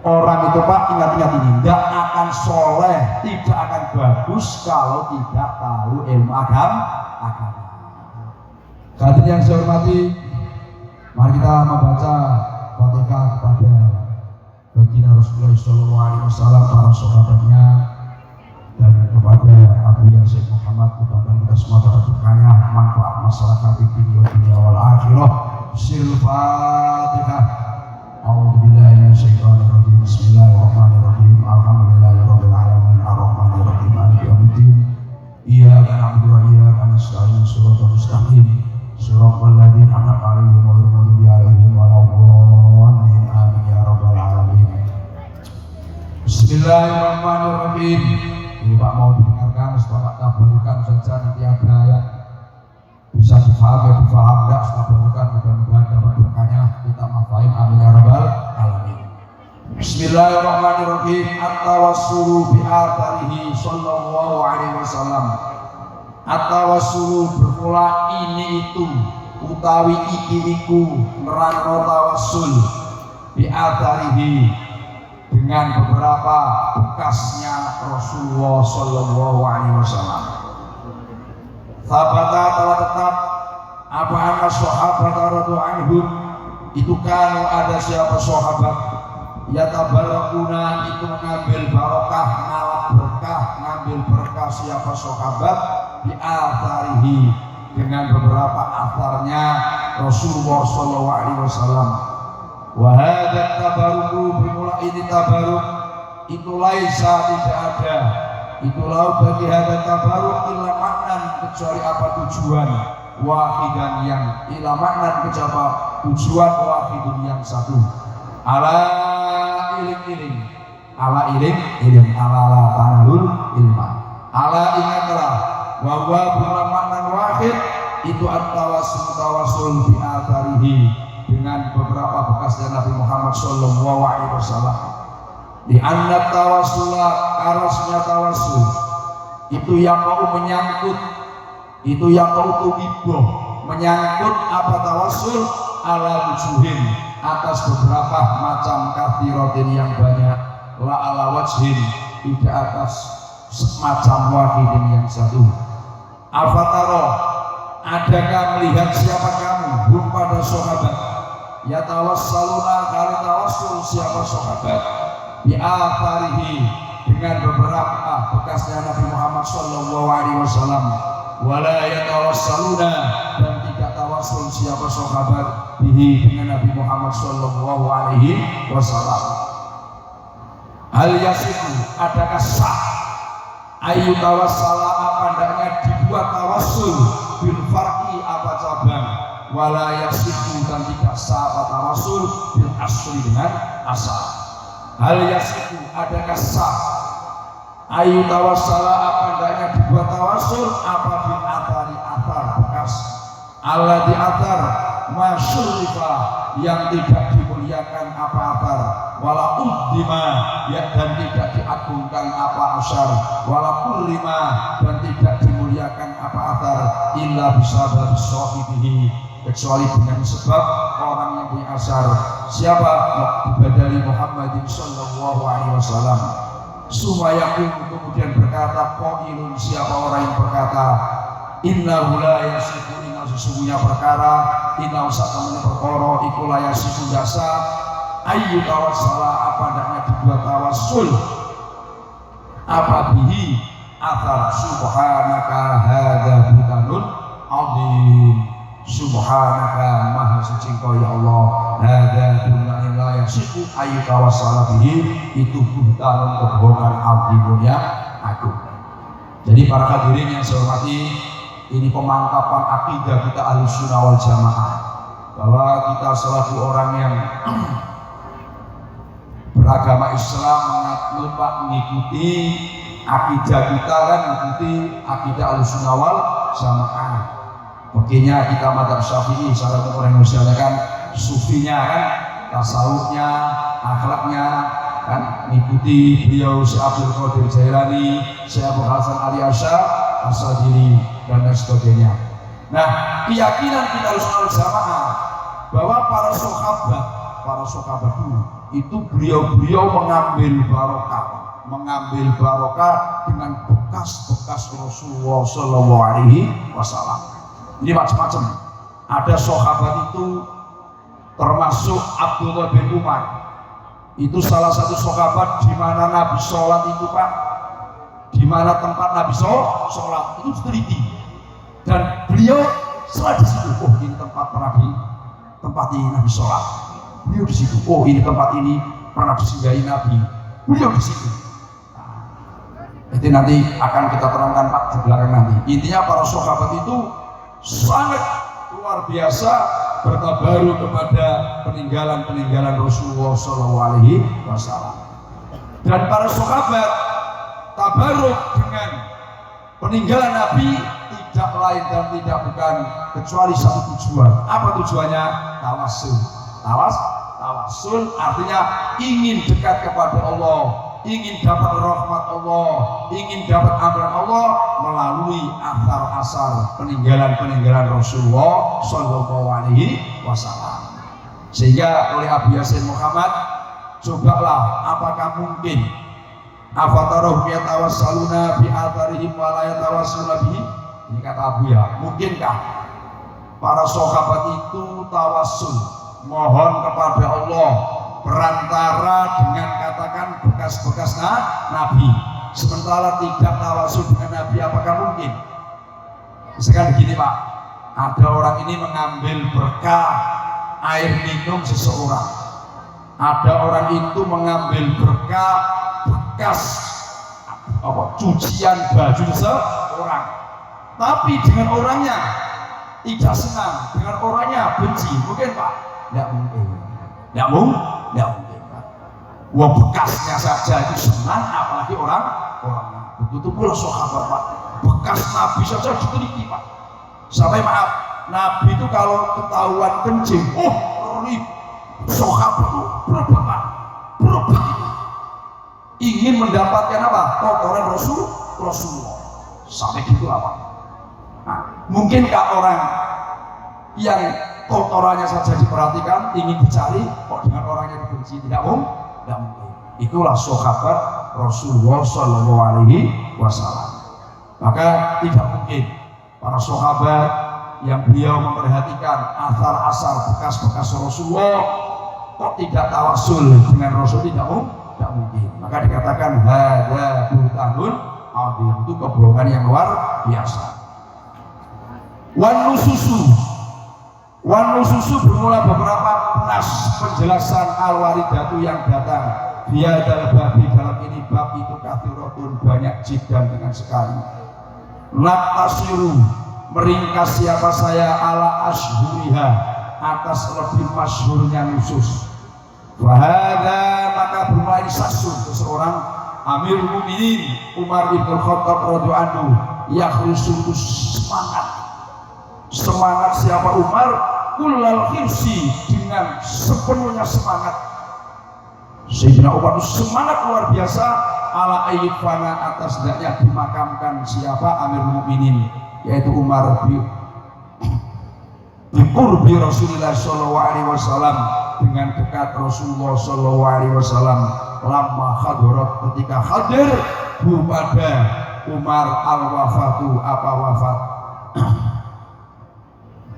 Orang itu Pak, ingat-ingat ini, tidak akan soleh, tidak akan bagus kalau tidak tahu ilmu agama. Hadirin yang saya hormati, mari kita membaca Fatihah kepada baginda Rasulullah SAW, para sahabatnya, dan kepada Abu Yazid Muhammad. Mudah-mudahan kita semua dapat berkahnya, manfaat masyarakat di dunia wal akhirah. Fatihah. A'udzubillahi minasyaitonir rajim. Bismillahirrahmanirrahim. Alhamdulillahirabbil alamin. Arrahmanirrahim. Maliki yaumiddin. Iyyaka na'budu wa iyyaka nasta'in. Shiratal mustaqim. Shiratal ladzina an'amta 'alaihim ghairil maghdubi 'alaihim waladdallin. Amin ya rabbal alamin. Bismillahirrahmanirrahim. Ini Pak mau didengarkan supaya tabarukan saja, nanti ada ayat bisa difaham ya difaham, enggak tabarukan, mudah-mudahan dapat berkahnya. Kita mafahim, amin ya rabbal alamin. Bismillahirrahmanirrahim. At-tawassulu bi atharihi sallallahu alaihi wasallam. At-tawassulu bermula ini itu utawi iki iku nerangno tawassul bi atharihi dengan beberapa bekasnya Rasulullah sallallahu alaihi wasallam. Sabata telah tetap apa anna sahabat radhiyallahu anhum itu kan ada siapa sahabat ya tabarakuna itu mengambil barokah, ngalap berkah, ngambil berkah siapa sahabat di atharihi dengan beberapa atharnya Rasulullah sallallahu alaihi wasallam. Wa hadza tabaruku bermula ini tabaruk itu laisa tidak ada itu lau bagi hadza tabaruk illa maknan kecuali apa tujuan wahidan yang ila maknan kecuali tujuan wahidun yang satu. Ala iling ala ala tanalul ilma. Ala ingatlah bahwa bermula maknan wahid itu at-tawassul bi atharihi dengan beberapa bekasnya Nabi Muhammad sallallahu alaihi wasallam. Di anna tawassula karasnya tawassul itu yang mau menyangkut itu yang mau tuwibo menyangkut apa tawassul ala wujuhin atas beberapa macam kathiratin yang banyak la ala wajhin tidak atas semacam wahidin yang satu. Afataro adakah melihat siapa kamu hum pada sahabat ya tawassaluna kali tawassul siapa sahabat bi atharihi dengan beberapa bekasnya Nabi Muhammad sallallahu alaihi wasallam wala yatawassaluna dan tidak tawassul siapa sahabat bihi dengan Nabi Muhammad sallallahu alaihi wasallam. Hal yasiku adakah sah ayu tawassala apa hendaknya dibuat tawassul bil farqi apa cabang wala yasiku dan tidak sah apa tawassul bil asli dengan asal. Hal yasiku adakah sah ayu tawassala apa hendaknya dibuat tawassul apa bil athari athar bekas Allah di athar masyurifa yang tidak dimuliakan apa athar wala uddima ya dan tidak diagungkan apa asyar wala kullima dan tidak dimuliakan apa athar illa bisabab sahibihi kecuali dengan sebab orang yang punya asar siapa badali Muhammadin sallallahu alaihi wasallam. Sumayakum kemudian berkata qailun siapa orang yang berkata innahu la yasifu inna sesungguhnya perkara inna usatamani perkara iku la yasifu jasa ayyu tawassala apa hendaknya dibuat tawassul apa bihi athar subhanaka hadza butanun azim. Subhanaka maha suci engkau ya Allah hadza dunna la yasifu ayu tawassala bihi itu bukan kebohongan agung yang agung. Jadi para hadirin yang saya hormati, ini pemantapan akidah kita Ahlussunnah wal Jamaah bahwa kita selaku orang yang beragama Islam mengikuti akidah kita kan mengikuti akidah Ahlussunnah wal Jamaah. Makanya kita madzhab Syafi'i salah satu orang Indonesia kan sufinya kan tasawufnya akhlaknya kan mengikuti beliau Syekh Abdul Qadir Jailani, Syekh Abu Hasan Ali Asy'ari dan lain sebagainya. Nah, keyakinan kita Ahlussunnah wal Jamaah bahwa para sahabat dulu itu beliau-beliau mengambil barokah dengan bekas-bekas Rasulullah Shallallahu Alaihi Wasallam. Ini macam-macam. Ada sahabat itu termasuk Abdullah bin Umar. Itu salah satu sahabat di mana Nabi sholat itu Pak, di mana tempat Nabi sholat itu teliti, dan beliau sholat di situ. Oh ini tempat ini Nabi sholat. Beliau di situ. Oh ini tempat ini pernah disinggahi Nabi. Beliau di situ. Itu nanti akan kita terangkan Pak di belakang nanti. Intinya para sahabat itu sangat luar biasa bertabaruk kepada peninggalan Rasulullah Shallallahu Alaihi Wasallam. Dan para sahabat tabaruk dengan peninggalan Nabi tidak lain dan tidak bukan kecuali satu tujuan. Apa tujuannya? Tawassul. Tawassul artinya ingin dekat kepada Allah, ingin dapat rahmat Allah, ingin dapat ampunan Allah melalui asar-asar peninggalan Rasulullah Shallallahu Alaihi Wasallam. Sehingga oleh Abu Yasin Muhammad, cobalah apakah mungkin afatarahum yatawassaluna bi atharihim wa la yatawassaluna bihi. Ini kata Abu ya, mungkinkah para sahabat itu tawassul, mohon kepada Allah perantara dengan katakan bekas-bekas Nabi, sementara tidak tawassul dengan Nabi? Apakah mungkin? Misalkan begini Pak, ada orang ini mengambil berkah air minum seseorang, ada orang itu mengambil berkah bekas cucian baju seseorang, tapi dengan orangnya tidak senang, dengan orangnya benci. Mungkin Pak? Tidak mungkin. Tidak mungkin Pak. Wah bekasnya saja itu senang, apalagi orangnya. Begitu pula sahabat Pak, bekas Nabi saja diteliti Pak. Sampai maaf, Nabi itu kalau ketahuan kencing, sahabat itu berobat itu. Ingin mendapatkan apa? Kotoran Rasulullah. Sampai gitu apa? Nah, mungkinkah orang yang kotorannya saja diperhatikan, ingin dicari, kok dengan orangnya dibenci? Tidak mungkin. Itulah sahabat Rasulullah Shallallahu Alaihi Wasallam. Maka tidak mungkin para sahabat yang beliau memperhatikan asar-asar bekas-bekas Rasulullah kok tidak tawassul dengan Rasul? Tidak mungkin. Maka dikatakan hadza buhtanun adzim, itu kebohongan yang luar biasa. Wan nususu bermula beberapa nas penjelasan al-waridatu yang datang biadal babi, dalam ini bab itu kathiratun, banyak jiddan dengan sekali. Naktasiru, meringkas siapa saya ala ashhuriha, atas lebih masyhurnya nusus. Wahada, maka bermulai sasun seseorang Amirul Mukminin Umar bin Khattab radhiyallahu anhu, yakhrusu semangat siapa Umar kullal khirsi, dengan sepenuhnya semangat. Sayyidina Umar semangat luar biasa ala ayyifana, atas hendaknya dimakamkan siapa Amirul Mukminin, yaitu Umar bi qurbi Rasulullah sallallahu alaihi wasallam, dengan dekat Rasulullah sallallahu alaihi wasallam. Lama hadirat, ketika hadir pada Umar al-wafatu, apa wafat.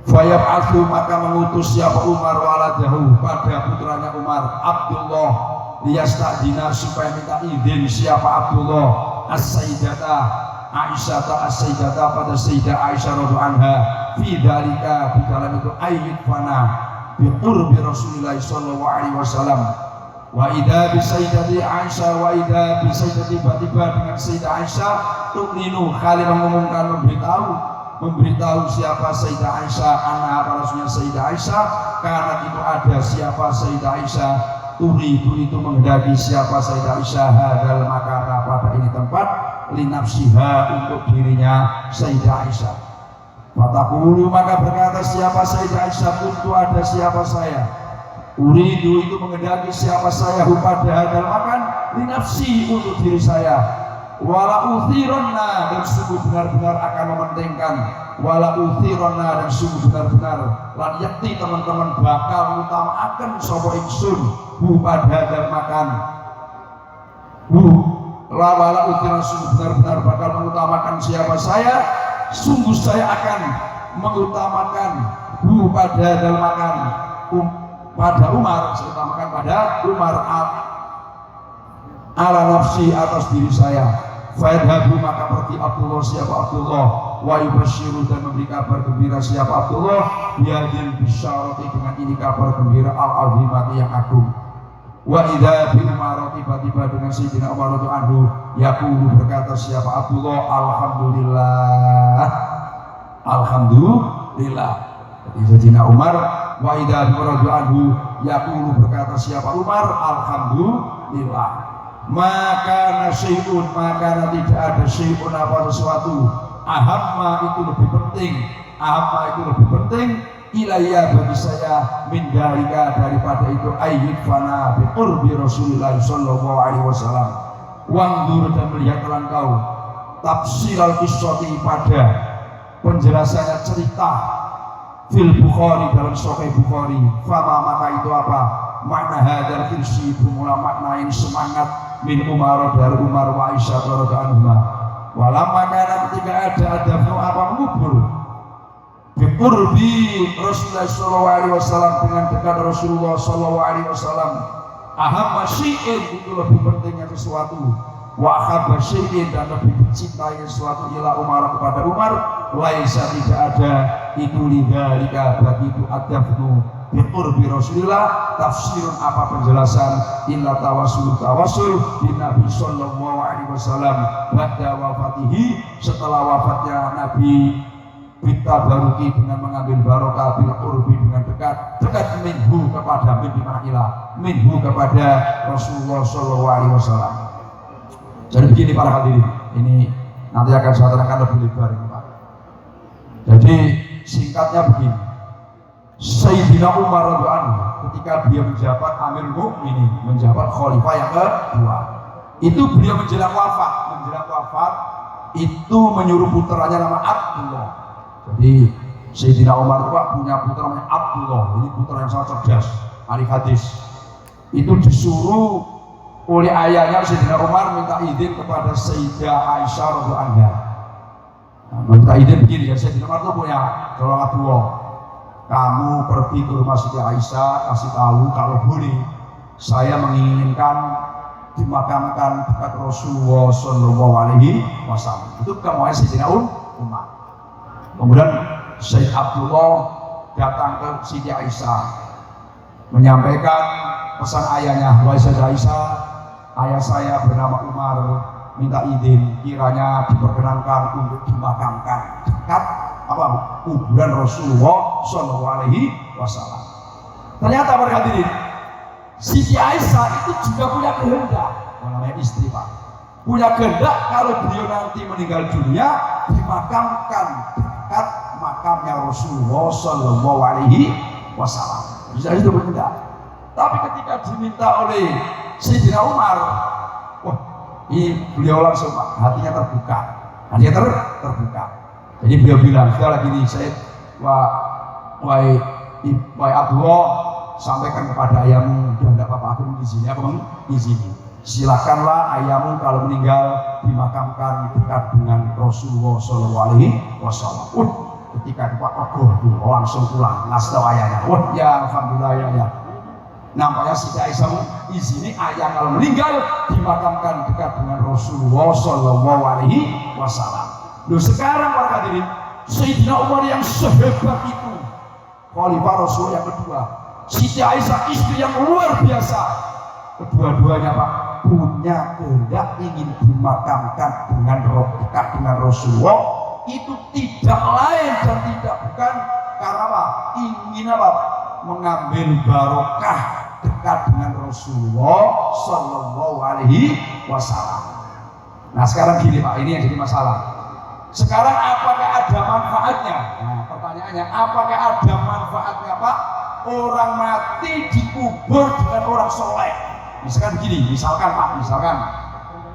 Fayab'athu, maka mengutus siapa Umar waladahu, pada putranya Umar Abdullah, liyasta'dina, supaya minta izin siapa Abdullah as-sayyidata as-sayyidata, pada Sayyidah Aisyah radhiyallahu anha, fi dzalika, di dalam itu ayyid fana bi qurbi Rasulillah sallallahu alaihi wasallam. Wa idza bi sayyidati Aisyah, wa idza bi sayyidati, tiba dengan Sayyidah Aisyah tu'linu, kali mengumumkan, memberitahu siapa Sayyidah Aisyah, anak rasulnya Sayyidah Aisyah, karena itu ada siapa Sayyidah Aisyah itu menghendaki siapa Sayyidah Aisyah hadal makana, pada ini tempat, linafsiha, untuk dirinya Sayyidah Aisyah. Fatakulu, maka berkata siapa Sayyidah Aisyah, untuk ada siapa saya, uridu, itu menghendaki siapa saya, pada hadal makan, linafsi, untuk diri saya. wala uthironna, dan sungguh benar-benar akan mementingkan, wala uthironna, dan sungguh benar-benar lan yakti teman-teman bakal utamakan sapa ingsun hu pada dan makan hu wala uthironna, sungguh benar-benar bakal mengutamakan siapa saya, sungguh saya akan mengutamakan hu pada dan makan pada Umar, saya utamakan pada Umar ala nafsi, atas diri saya. Fadhabu, maka pergi Abdullah, siapa Abdullah, wa yubashiru, dan memberi kabar gembira siapa Abdullah, bihadil bisyarati, dengan ini kabar gembira al-azimati yang agung. Wa idza bi Umar, tiba-tiba dengan Sayyidina Umar radhiyallahu anhu, yaqulu, berkata siapa Abdullah, alhamdulillah, alhamdulillah. Jadi Sayyidina Umar, wa idza bi Umar radhiyallahu anhu, yaqulu, berkata siapa Umar, alhamdulillah. Maka nasyai'un, maka tidak ada syai'un, apa sesuatu, ahamma, itu lebih penting, ahamma, itu lebih penting, ilayya, bagi saya, min dalika, daripada itu, ayyid fana bi qurbi Rasulullah sallallahu alaihi wasallam. Wangdur, dan melihatlah engkau tafsir al-qissati, pada penjelasannya cerita fil Bukhari, dalam Sahih Bukhari. Fama, maka itu apa, makna hadal khirsi, bermula makna ini semangat min Umar, dari Umar wa Aisyah radhiyallahu anha. Walamma kana, ketika ada apa, mengubur biqurbi Rasulullah sallallahu alaihi wasallam, dengan dekat Rasulullah sallallahu alaihi wasallam, ahamma syai'in, itu lebih pentingnya sesuatu, wa ahabba syai'in, dan lebih dicintai sesuatu, ila Umar, kepada Umar, laisa, tidak ada itu lidzalika, bagi itu adafnu biqurbi Rasulillah, tafsirun, apa penjelasan, illa tawassul bin Nabi sallallahu alaihi wasallam ba'da wafatihi, setelah wafatnya Nabi, bitabaruki, dengan mengambil barokah, bil qurbi, dengan dekat minhu, kepada min dimana minhu, kepada Rasulullah sallallahu alaihi wasallam. Jadi begini para hadirin, ini nanti akan saya terangkan lebih lebar ini Pak. Jadi singkatnya begini, Sayyidina Umar radhiyallahu anhu, ketika beliau menjabat Amirul Mukminin, menjabat khalifah yang kedua, itu beliau menjelang wafat itu menyuruh putranya nama Abdullah. Jadi Sayyidina Umar itu Pak punya putra namanya Abdullah, ini putra yang sangat cerdas, ahli hadis. Itu disuruh oleh ayahnya Sayyidina Umar minta izin kepada Sayyidah Aisyah radhiyallahu anha. Minta izin begini, ya Sayyidina Umar itu punya seorang Abdullah, kamu pergi ke rumah Siti Aisyah, kasih tahu kalau boleh saya menginginkan dimakamkan dekat Rasulullah sallallahu alaihi wasallam. Itu kemauan Sayyidina Umar. Kemudian Sayyid Abdullah datang ke Siti Aisyah menyampaikan pesan ayahnya, wahai Sayyidah Aisyah, ayah saya bernama Umar minta izin kiranya diperkenankan untuk dimakamkan dekat kuburan Rasulullah sallallahu alaihi wasallam. Ternyata para hadirin, Siti Aisyah itu juga punya kehendak, namanya istri Pak, punya kehendak kalau beliau nanti meninggal dunia dimakamkan dekat makamnya Rasulullah sallallahu alaihi wasallam. Bisa itu berkehendak. Tapi ketika diminta oleh Sayyidina Umar, wah, ini beliau langsung Pak, hatinya terbuka, terbuka. Jadi beliau bilang, sudah lagi nih saya, wahai Abdullah, sampaikan kepada ayahmu, sudah tidak apa-apa, aku mengizini, silakanlah ayahmu kalau meninggal dimakamkan dekat dengan Rasulullah sallallahu alaihi wasallam. Ketika Pak langsung pulang, ngasih tahu ayahnya, ya alhamdulillah ya. Nampaknya Siti Aisyah izini ayah kalau meninggal dimakamkan dekat dengan Rasulullah sallallahu alaihi wasallam. Loh sekarang para hadirin, Sayyidina Umar yang sehebat itu, khalifah Rasul yang kedua, Siti Aisyah istri yang luar biasa, kedua-duanya Pak punya kehendak ingin dimakamkan dekat dengan Rasulullah, itu tidak lain dan tidak bukan karena apa? Ingin apa? Mengambil barokah dekat dengan Rasulullah sallallahu alaihi wasallam. Nah sekarang gini Pak, ini yang jadi masalah. Sekarang apakah ada manfaatnya? Nah pertanyaannya, apakah ada manfaatnya Pak? Orang mati dikubur dengan orang soleh. Misalkan begini, misalkan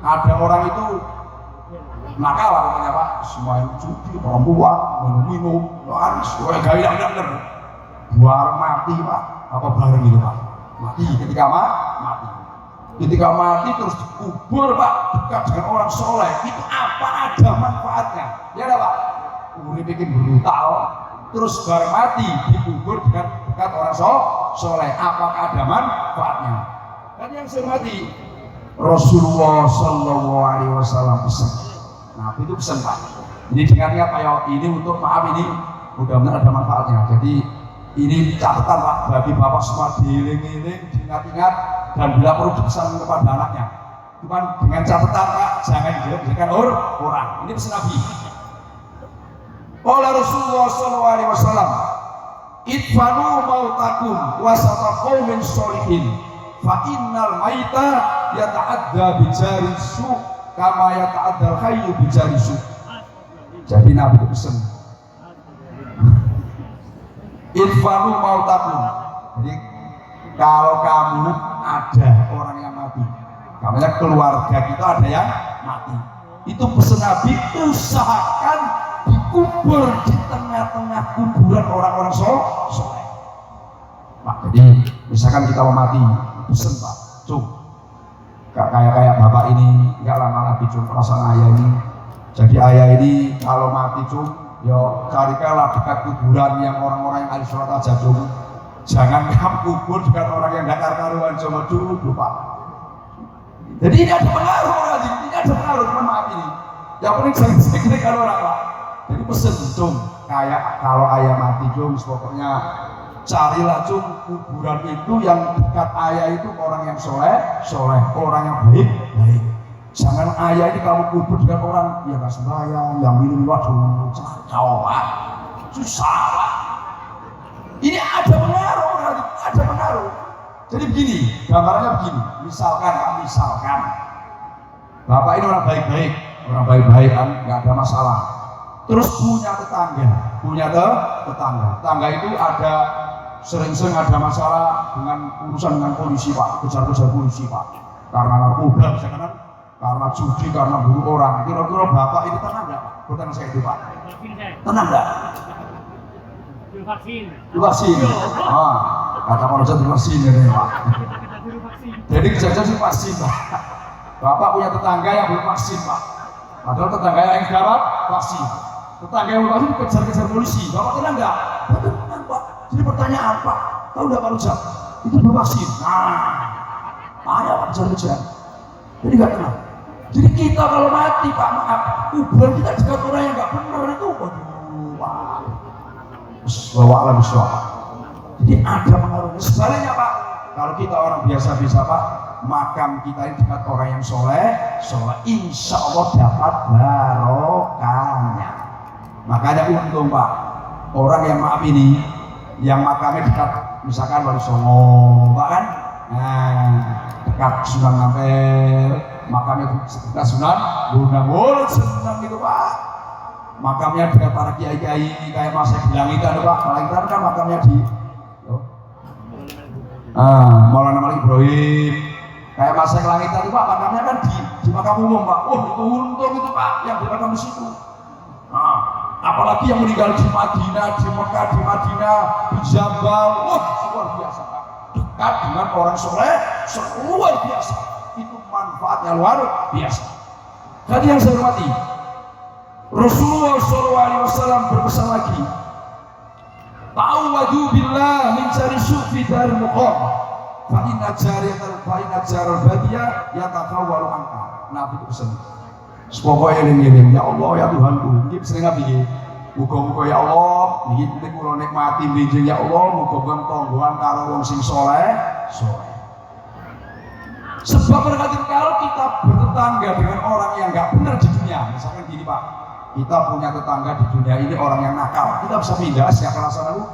ada orang itu Nakal lah pokoknya Pak, semua judi, perempuan, minum-minum, semua gaya bener. Bareng mati Pak, apa bareng gitu Pak? Mati ketika mati. Ketika mati terus dikubur Pak, dekat dengan orang soleh, itu apa ada manfaatnya? Ya ada Pak, urip bikin brutal, terus bareng mati dikubur dengan dekat orang soleh, apakah ada manfaatnya? Kan yang saya mati Rasulullah Shallallahu Alaihi Wasallam pesan. Nah itu pesan Pak. Jadi dengarnya Pak ini untuk maaf ini mudah-mudahan ada manfaatnya. Jadi ini catatan Pak bagi bapak semua dieling-eling, diingat-ingat dan bila perlu dipesan kepada anaknya. Cuman dengan catatan Pak jangan dijadikan orang. Ini pesan Nabi. Qala Rasulullah Shallallahu Alaihi Wasallam, "Idfanu mautakum wasata qaumin sholihin, fa innal maita yata'adda bijari su kama yata'addal hayyu bijari su." Jadi Nabi itu pesan, "Idfanu mautakum." Jadi kalau kamu ada orang yang mati, namanya keluarga kita ada yang mati, itu pesan Nabi, usahakan dikubur di tengah-tengah kuburan orang-orang soleh. Pak, jadi misalkan kita mau mati, pesen Pak, cung, kayak bapak ini nggak lama lagi cung, perasaan ayah ini. Jadi ayah ini kalau mati cung, yo carikanlah dekat kuburan yang orang-orang yang ahli sholat aja cung. Jangan kamu kubur dekat orang yang dakar karuan cuma dulu Pak. Jadi ini ada pengaruh lagi, ini ada pengaruh, teman maaf ini. Yang penting jangan sekali orang Pak. Jadi pesen cung, kayak kalau ayah mati cung, pokoknya carilah cung kuburan itu yang dekat ayah itu orang yang soleh, orang yang baik. Jangan ayah ini kamu kubur dengan orang yang nggak sembahyang, yang minum waduh, kacau Pak, susah Pak. Ini ada pengaruh. Jadi begini, gambarannya begini. Misalkan bapak ini orang baik-baik kan, nggak ada masalah. Terus punya tetangga itu ada sering-sering ada masalah dengan urusan dengan polisi Pak, kejar-kejar polisi Pak, karena narkoba misalkan, karena judi, karena bunuh orang. Kira-kira bapak ini tenang nggak Pak? Pertanyaan saya itu Pak, tenang nggak? Divaksin. Kata manusia divaksin ini Pak. Jadi kejadian sih vaksin Pak. Bapak punya tetangga yang belum vaksin Pak, padahal tetangga yang dapat vaksin. Tetangga yang belum vaksin kejar-kejar polisi. Bapak tenang nggak? Tenang Pak. Jadi pertanyaan Pak, tahu nggak Pak Rujak? Itu belum vaksin. Ayah Pak kejar-kejar. Jadi nggak tenang. Jadi kita kalau mati Pak, maaf, kuburan kita dekat orang yang nggak benar itu, waduh Pak. Bawa biswa. Jadi ada pengaruhnya. Sebaliknya Pak, kalau kita orang biasa-biasa Pak, makam kita ini dekat orang yang soleh, insya Allah dapat barokahnya. Makanya untung Pak, orang yang maaf ini, yang makamnya dekat, misalkan Wali Songo, Pak kan, dekat Sunan Ampel, makamnya dekat Sunan Gunung, senang gitu Pak. Makamnya dekat para kiai-kiai kayak Mas bilang itu ada Pak, Langitan kan makamnya di Maulana Malik Ibrahim, kayak Mas Langitan itu Pak, makamnya kan di makam umum Pak. Itu untung itu Pak yang di makam di situ. Apalagi yang meninggal di Madinah, di Mekah, di Madinah, di Jambal, luar biasa Pak. Dekat dengan orang soleh, luar biasa. Itu manfaatnya luar biasa. Jadi yang saya hormati, Rasulullah SAW berpesan lagi, ta'awwadu billah min syarri syufi dari muqam, fa inna jaral badiyah yatakawwalu anka. Nabi itu pesan, pokoknya eling-eling, ya Allah ya Tuhanku, ini sering Nabi, muga-muga ya Allah, ini kalau nikmati benjing ya Allah, muga-muga tonggoan karo wong sing soleh. Sebab berkati kalau kita bertetangga dengan orang yang nggak benar di dunia, misalkan gini Pak, kita punya tetangga di dunia ini orang yang nakal, kita bisa pindah siapa rasanya lu?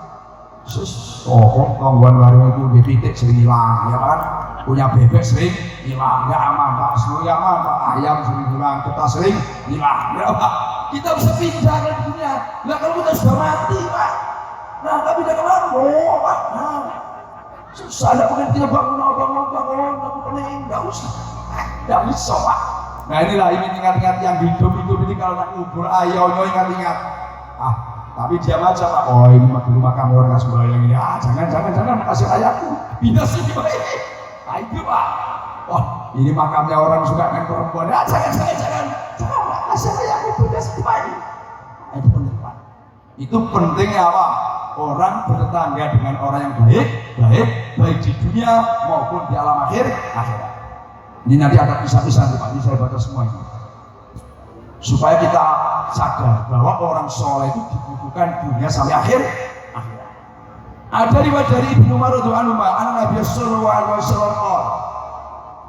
Tonggoan warung itu dipitik sering hilang, ya kan? Punya bebek sering hilang, nggak aman Pak, seluruh aman Pak, ayam sering hilang, kita sering hilang, ya Pak? Kita bisa pindah ke dunia. Nah kalau kita sudah mati Pak, nah nggak pindah ke mana? Pak, susah, nggak mungkin kita bangun, aku pening, nggak usah, nggak bisa Pak. Nah inilah ini ingat-ingat yang hidup ini hidup ini kalau nak kubur ayo ingat-ingat. Tapi diam aja Pak. Oh ini dulu makam orang nggak sembahyang ini. Jangan kasih ayahku. Pindah sini Pak. Itu Pak. Wah ini makamnya orang suka main perempuan. Jangan kasih ayahku pindah sini Pak. Itu penting Pak. Itu pentingnya apa? Orang bertetangga dengan orang yang baik di dunia maupun di alam akhirat. Ini nanti ada kisah-kisah nih Pak, ini saya baca semua ini. Supaya kita sadar bahwa orang soleh itu dibutuhkan dunia sampai akhirat. Ada riwayat dari Ibnu Umar radhiyallahu anhu, anak Nabi sallallahu alaihi wasallam,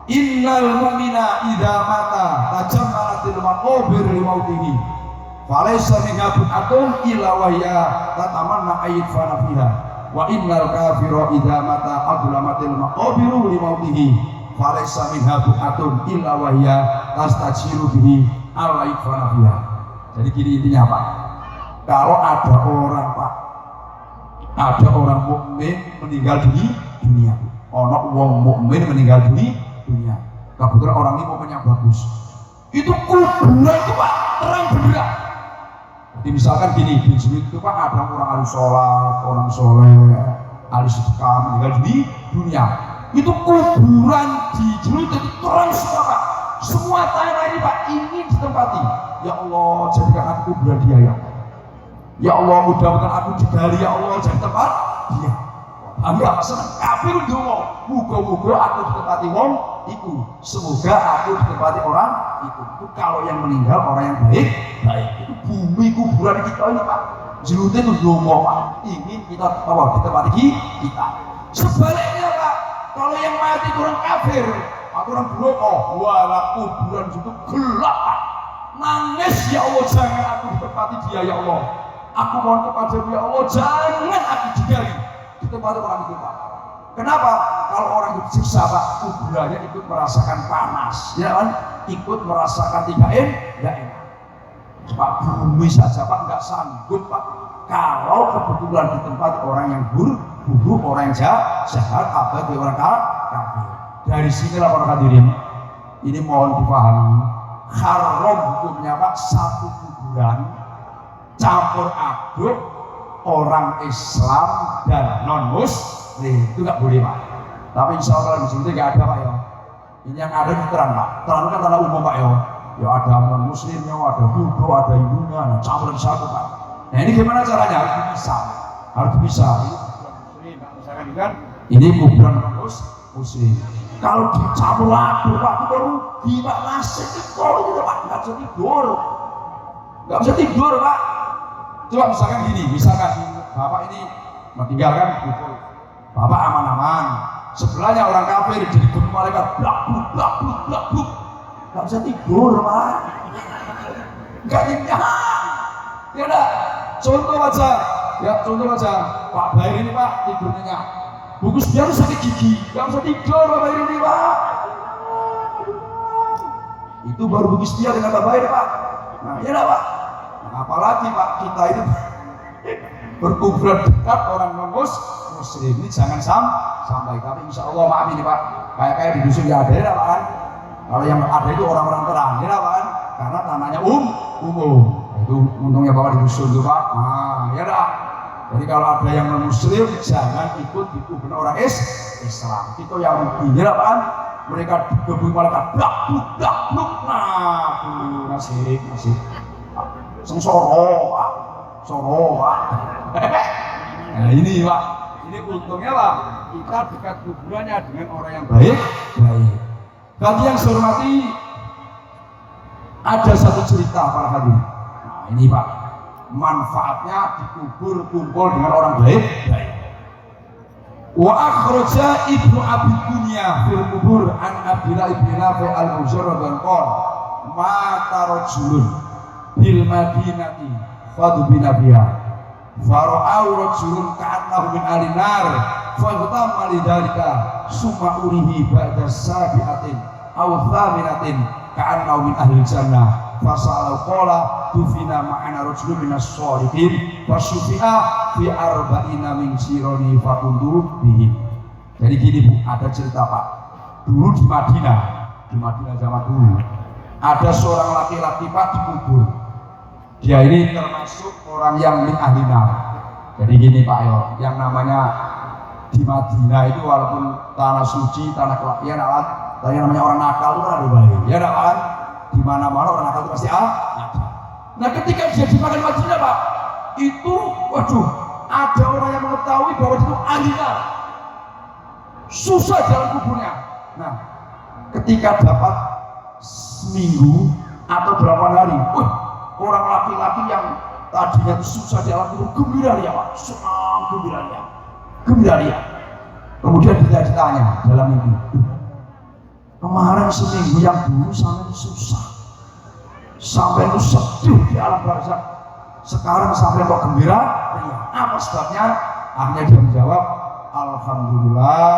innal mu'mina idza mata tajammalatil maqabir li mautihi. Falaysa minha bid'atun illa wa hiya tatamanna ayyidfana fiha wa innal kafira idza mata adlamatil maqabiru li mautihi falaysa minha bid'atun illa wa hiya tastajiru bihi alla yidfana fiha. Jadi gini intinya Pak, kalau ada orang Pak, ada orang mukmin meninggal di dunia, orang mukmin meninggal di dunia, kebetulan orang ini mukmin yang bagus, itu kuburan itu Pak terang benderang. Jadi misalkan gini, di sini itu Pak ada orang ahli sholat, orang soleh, ahli sedekah meninggal di dunia. Itu kuburan di sini itu terang semua Pak. Semua tanah ini Pak ingin ditempati. Ya Allah, jadikan aku kuburan dia ya Allah. Ya Allah, mudah-mudahan aku digali ya Allah jadi tempat dia. Enggak senang kafir ndonga. Muga-muga aku ditempati wong iku. Semoga aku ditempati orang itu. Itu kalau yang meninggal orang yang baik. Itu bumi kuburan kita ini Pak. Jelute itu ndonga Pak. Ingin kita ditempati kita. Sebaliknya Pak, kalau yang mati orang kafir, atau orang berokok, wala kuburan itu gelap Pak. Nangis ya Allah, jangan aku ditempati dia ya Allah. Aku mohon kepada ya Allah, jangan aku digali di tempat orang itu Pak. Kenapa? Kalau orang itu disiksa Pak, kuburannya ikut merasakan panas, ya kan? Ikut merasakan tidak enak. Pak bumi saja Pak nggak sanggup Pak. Kalau kebetulan di tempat orang yang buruk, orang yang jahat, apalagi orang kafir. Dari sinilah para hadirin, ini mohon dipahami. Haram hukumnya Pak, satu kuburan campur aduk orang Islam dan non Muslim itu nggak boleh Pak. Tapi insya Allah di sini nggak ada Pak ya. Ini yang ada di Teran Pak. Teran kan tanah umum Pak ya. Ya ada non Muslimnya, ada Buddha, ada Hindunya, nah, campur di satu Pak. Nah ini gimana caranya? Harus dipisah. Ini kuburan non Muslim. Kalau dicampur aduk Pak itu rugi Pak, nasib itu kalau Pak nggak bisa tidur Pak. Coba misalkan gini, Bapak ini meninggalkan kubur, Bapak aman-aman, sebelahnya orang kafir jadi gunung malaikat, blak, nggak bisa tidur Pak, nggak nyenyak, ya udah. Contoh aja, Pak Bair ini Pak tidurnya, Bukus dia tuh sakit gigi, nggak bisa tidur Pak Bair ini Pak. Itu baru Bukus dia dengan Pak Bair Pak. Nah ya lah Pak. Apalagi Pak kita itu berkuburan dekat orang non-muslim ini jangan sampai. Tapi insya Allah maaf ini Pak, kayak di dusun ya ada ya Pak kan. Kalau yang ada itu orang-orang terang ya Pak kan, karena tanahnya umum. Itu untungnya Bapak di dusun itu Pak. Nah ya dah. Jadi kalau ada yang non-muslim jangan ikut di kuburan orang Islam. Itu yang rugi ya Pak kan. Mereka gebuk malaikat blak. Nah masih. Soro Pak. Nah ini Pak, ini untungnya Pak, kita dekat kuburannya dengan orang yang baik. Bagi yang saya hormati, ada satu cerita para hadirin. Nah ini Pak, manfaatnya dikubur kumpul dengan orang baik. Wa akhraja Ibnu Abi Dunya fil kubur an Abdillah ibn Nafi' al-Muzarrad dan qala mata rajulun bil madinati fadubina biha fara'au rajulun ka'annahu min alinar faghtamma lidhalika summa urihi ba'da sabi'atin aw thaminatin ka'annahu min ahli jannah fasa'alau qala tufina ma'ana rajulun minas sholihin fasyufi'a fi arba'ina min sironi fakundu bihi. Jadi gini Bu, ada cerita Pak, dulu di Madinah zaman dulu Ada seorang laki-laki Pak dikubur. Dia ini termasuk orang yang min ahli nar. Jadi gini Pak yo, yang namanya di Madinah itu walaupun tanah suci, tanah kelahiran alat, tapi yang namanya orang nakal itu ada baik. Ya ada kan? Di mana-mana orang nakal itu pasti ada. Nah ketika dia di Madinah Pak, itu waduh, ada orang yang mengetahui bahwa itu ahli nar. Susah jalan kuburnya. Nah, ketika dapat seminggu atau berapa hari, orang laki-laki yang tadinya itu susah jalan kubur gembira dia Pak, senang gembira dia. Kemudian dia ditanya dalam mimpi, kemarin seminggu yang dulu sampai susah, sampai itu sedih di alam barzakh, sekarang sampai kok gembira? Apa sebabnya? Akhirnya dia menjawab, alhamdulillah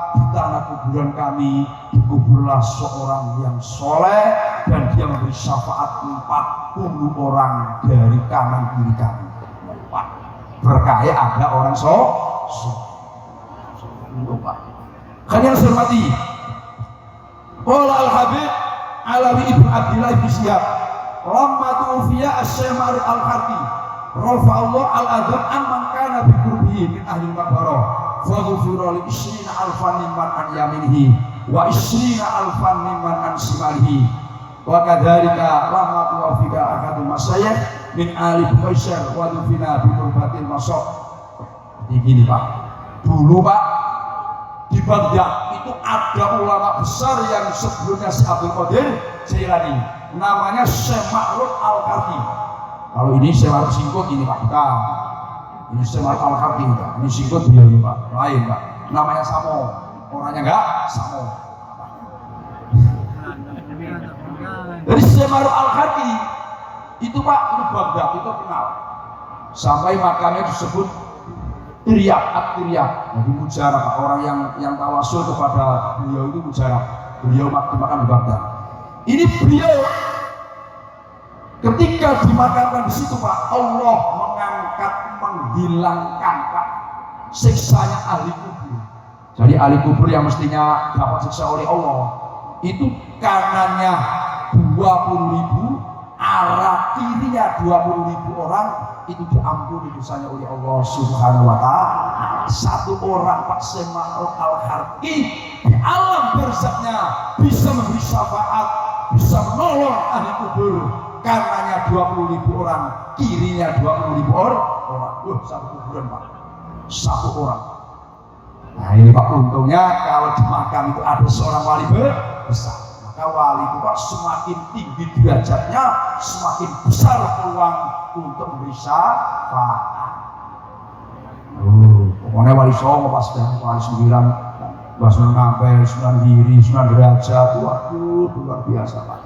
di tanah kuburan kami dikuburlah seorang yang soleh dan dia memberi syafaat 40 orang dari kanan kiri kami. Berkaya ada orang soleh. Kan yang saya hormati, qala al-Habib Alawi ibn Abdillah ibn Syihab lamma tu'fiya as-Syamari al-Harbi rafa'allah al-adab amman kana bi qurbihi min ahli al-maqbarah fa ghufira li 20 alfan mimman an yaminihi wa 20 alfan mimman an shimalihi wa kadzalika lamma tu'fiya akadu masyayikh min ahli Qaisar wa dufina bi qurbatil masaq. Begini Pak, dulu Pak di Baghdad itu ada ulama besar yang sebelumnya Syekh Abdul Qadir Jailani, namanya Syekh Ma'ruf Al-Kardi. Kalau ini Syekh Ma'ruf singkut ini Pak, bukan. Ini Syekh Ma'ruf Al-Kardi, ini singkut beliau ini Pak, lain Pak. Namanya Samo, orangnya enggak Samo. Dari Syekh Ma'ruf Al-Kardi itu Pak, itu Baghdad itu kenal. Sampai makamnya disebut Tiryak, at-Tiryak. Jadi mujarab Pak, orang yang tawasul kepada beliau itu mujarab. Beliau dimakamkan di Baghdad. Ini beliau ketika dimakamkan di situ Pak, Allah menghilangkan Pak siksanya ahli kubur. Jadi ahli kubur yang mestinya dapat siksa oleh Allah itu kanannya 20.000, arah kirinya 20.000 orang itu diampuni dosanya oleh Allah Subhanahu wa Ta'ala. Satu orang Pak Syekh Ma'ruf Al-Harqi di alam barzaknya bisa memberi syafaat, bisa menolong ahli kubur. Kanannya 20.000 orang, kirinya 20.000 orang. Satu kuburan Pak, satu orang. Nah ini Pak, untungnya kalau di makam itu ada seorang wali besar. Maka wali itu Pak semakin tinggi derajatnya, semakin besar peluang untuk memberi syafaat. Pokoknya wali songo pas sudah wali 9, Mbah Sunan Ampel, Sunan Giri, Sunan Derajat, waduh luar biasa Pak,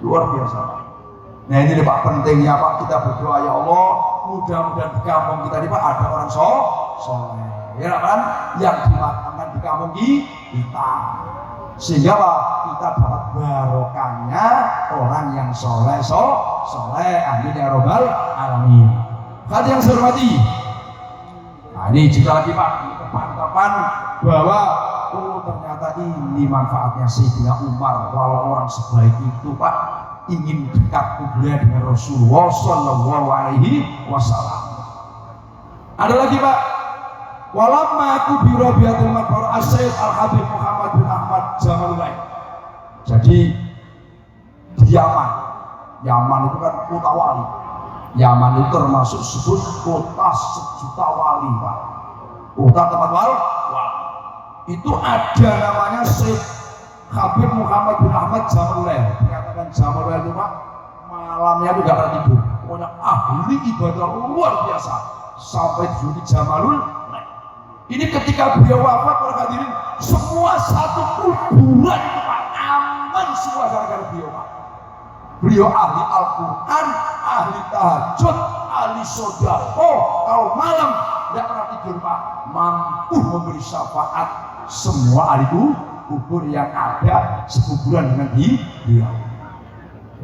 luar biasa Pak. Nah ini Pak pentingnya Pak, kita berdoa ya Allah, mudah-mudahan di kampung kita ini Pak ada orang soleh, ya kan, yang dimakamkan di kampung kita, sehingga Pak kita dapat barokahnya orang yang soleh, amin ya robbal alamin. Hadirin yang saya hormati, nah ini juga lagi Pak, kemantapan bahwa ternyata ini manfaatnya Sayyidina Umar. Kalau orang sebaik itu Pak ingin dekat kuburnya dengan Rasulullah Sallallahu Alaihi Wasallam. Ada lagi Pak, walamma kubira biatul maqbar as-Sayyid Al-Habib Muhammad bin Ahmad Jamalullah. Jadi di Yaman itu kan kota wali. Yaman itu termasuk sebut kota sejuta wali Pak, kota tempat wali. Itu ada namanya Syekh Habib Muhammad bin Ahmad Jamalullah. Dikatakan Jamalullah itu Pak, malamnya itu gak pernah tidur. Pokoknya ahli ibadah luar biasa. Sampai di Jamalul. Ini ketika beliau wafat para hadirin, semua satu kuburan itu Pak aman semua gara-gara beliau Pak. Beliau ahli Al-Quran, ahli tahajud, ahli sodaqoh. Kalau malam tidak pernah tidur Pak, mampu memberi syafaat semua ahli kubur yang ada sekuburan dengan beliau.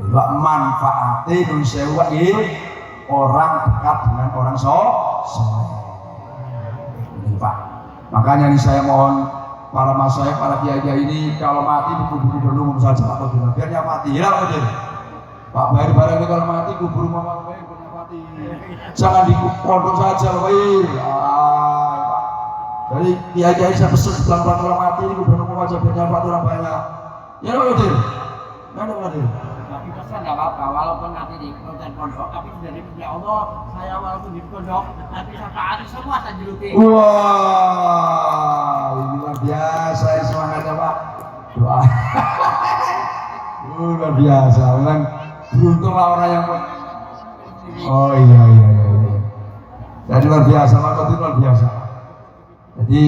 Bahwa manfaatnya Indonesia orang dekat dengan orang soleh. Ini Pak. Makanya ini saya mohon para masyayikh, para kiai ini kalau mati dikubur dulu saja Pak Qadir, biarnya mati ya Pak Qadir. Pak Bahir barang ini kalau mati kubur mama Bahir biarnya mati, jangan di pondok saja Bahir. Jadi kiai saya pesen pelan-pelan kalau mati ini kubur mama saja biarnya mati orang banyak ya Pak Qadir. Mana Pak Qadir? Tapi pesan nggak apa-apa, walaupun nanti di pondok, tapi sudah ya Allah, saya walaupun di pondok, tapi syafaat semua saya juluki. Wah, ini luar biasa ya semangatnya Pak. Doa. Luar biasa, memang beruntung orang yang oh iya. Jadi luar biasa, Pak Qadir luar biasa. Jadi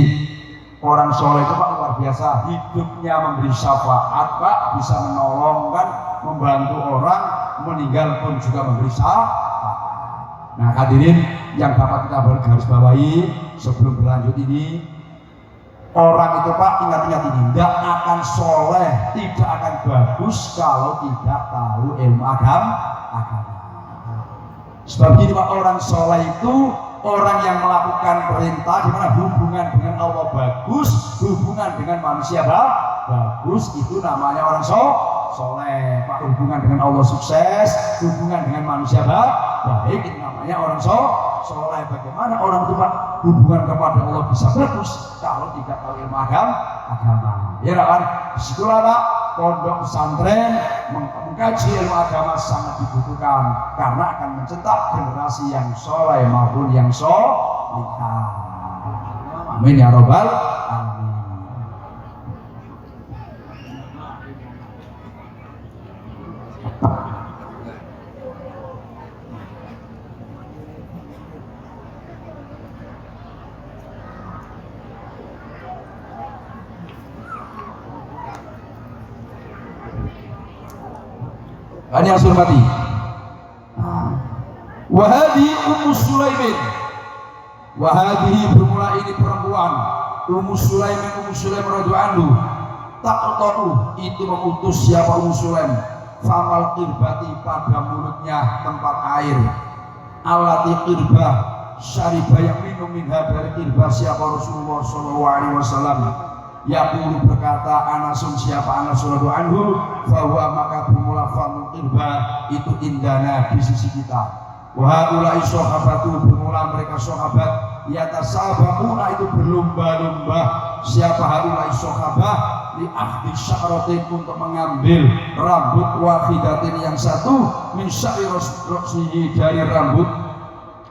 orang soleh itu Pak luar biasa, hidupnya memberi syafaat Pak, bisa menolong kan, membantu orang, meninggal pun juga memberi syafaat. Nah hadirin yang dapat kita garis bawahi sebelum berlanjut ini, orang itu Pak ingat-ingat ini, tidak akan soleh, tidak akan bagus kalau tidak tahu ilmu agama. Sebab ini Pak, orang soleh itu orang yang melakukan perintah, dimana hubungan dengan Allah bagus, hubungan dengan manusia bagus, itu namanya orang soleh. Pak, hubungan dengan Allah sukses, hubungan dengan manusia baik, itu namanya orang soleh. Bagaimana orang itu Pak hubungan kepada Allah bisa bagus kalau tidak tahu ilmu agama? Ya kan? Disitulah Pak pondok pesantren mengkaji ilmu agama sangat dibutuhkan karena akan mencetak generasi yang soleh maupun yang solihah. Amin ya robbal alamin. Ini yang saya hormati. Wahadi Ummu Sulaimin. Wahadi bermula ini perempuan Ummu Sulaimin radhiyallahu anhu. Taqta'u itu memutus siapa Ummu Sulaim. Famal qirbati pada mulutnya tempat air. Alati qirbah syaribah yang minum minha dari qirbah siapa Rasulullah sallallahu alaihi wasallam. Yaqulu berkata Anasun siapa Anas radhiyallahu anhu, bahwa maka bermula famul qirba itu indana di sisi kita. Wa haula'i sahabatu bermula mereka sahabat yatasabaquna itu berlomba-lomba siapa haula'i sahabat li akhdi sya'ratin untuk mengambil rambut wahidatin yang satu min sya'ri rasihi dari rambut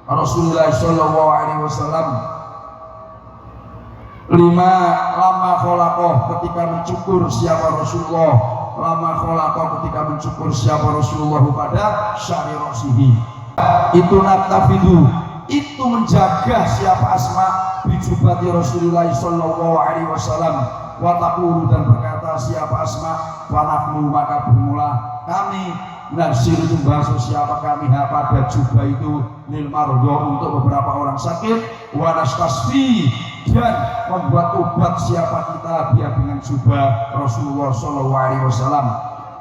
Rasulullah sallallahu alaihi wasallam. Lima lama kholakoh ketika mencukur siapa Rasulullah, lama kholakoh ketika mencukur siapa Rasulullah pada syari rosihi itu naktafidu itu menjaga siapa Asma bijubati Rasulullah sallallahu alaihi wasallam wa taqulu dan berkata siapa Asma wa nahnu maka bermula kami narsir itu bahasa siapa kami pada jubah itu lil mardo untuk beberapa orang sakit wa nastasfi dan membuat obat siapa kita biar dengan jubah Rasulullah sallallahu alaihi wasallam.